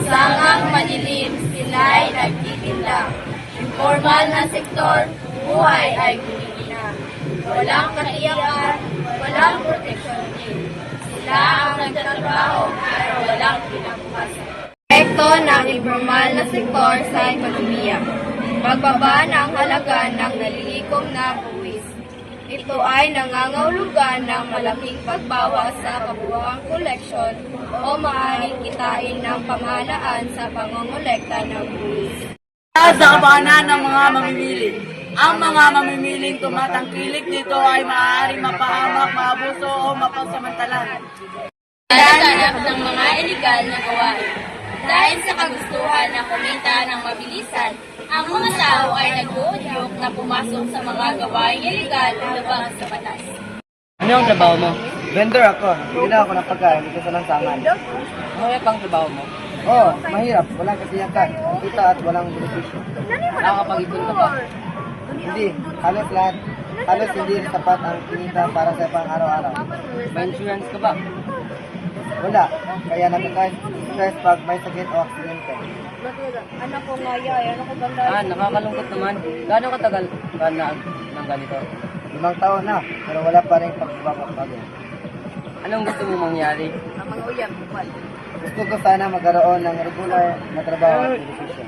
sangang madilim, sila'y nagtitinda. Informal na sektor, buhay ay gumigina. Walang katiyakan, walang proteksyon din. Sila ang nagtatrabaho pero walang kinabukasan. Epekto ng informal na sektor sa ekonomiya. Pagbaba ng halaga ng nalilikom na buwis. Ito ay nangangahulugan ng malaking pagbawas sa kabuuang koleksyon o maaaring kitain ng pamahalaan sa pangongolekta ng buwis. Sa kabahanan ng mga mamimili. Ang mga mamimiling tumatangkilik dito ay maaaring mapahamak, maabuso o mapasamantalan. Naratanap ng mga iligal na gawain. Dahil sa kagustuhan na kumita ng mabilisan, ang mga tao ay nag-uudyok na pumasok sa mga gawaing iligal labang sa batas. Ano ang trabaho mo? Vendor ako. Bigla ako ng pagkain dito sa lansangan. Ano pang trabaho mo? Oo, mahirap. Walang katiyakan. Kita at walang benepisyo. Nakakapag-ipon ka ba? Hindi. Halos lahat. Halos hindi sapat ang kinita para sa pang-araw-araw. May insurance ka ba? Wala. Kaya nagka-stress pag may sakit o aksidente. Nakakalungkot naman. Gaano katagal ka na ng ganito? 5 taon na, pero wala pa rin pagbabago. Anong gusto mong mangyari? Gusto ko sana magkaroon ng regular na trabaho at benepisyo.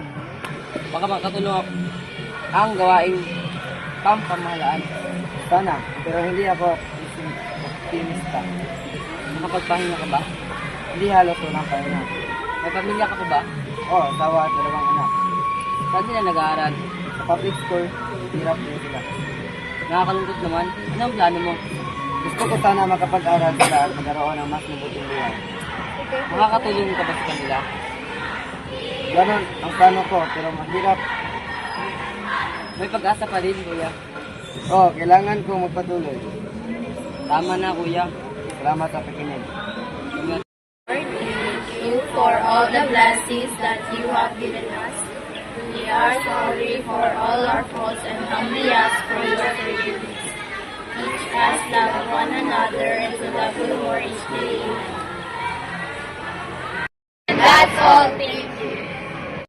Baka makatulong ako ang gawaing pampamahalaan. Sana, pero hindi ako optimista. Nakapagpahinga ka ba? Hindi halos walang pahinga. May pamilya ka pa ba? Oo, asawa at 2 anak. Saan sila nag-aaral? Sa public school, hirap din sila. Nakakalungkot naman. Ano ang plano mo? Gusto ko sana makapag-aral sila at magkaroon ng mas mabuting buhay. Makakatulong ka ba sa kanila? Ganon ang plano ko, pero mahirap. May pag-asa pa rin, kuya. Oo, kailangan ko magpatuloy. Tama na, kuya. Salamat sa pakinig. Lord, we thank you for all the blessings that you have given us. We are sorry for all our faults and humbly ask for your forgiveness. Teach us love one another and to love you more each day. And that's all. Thank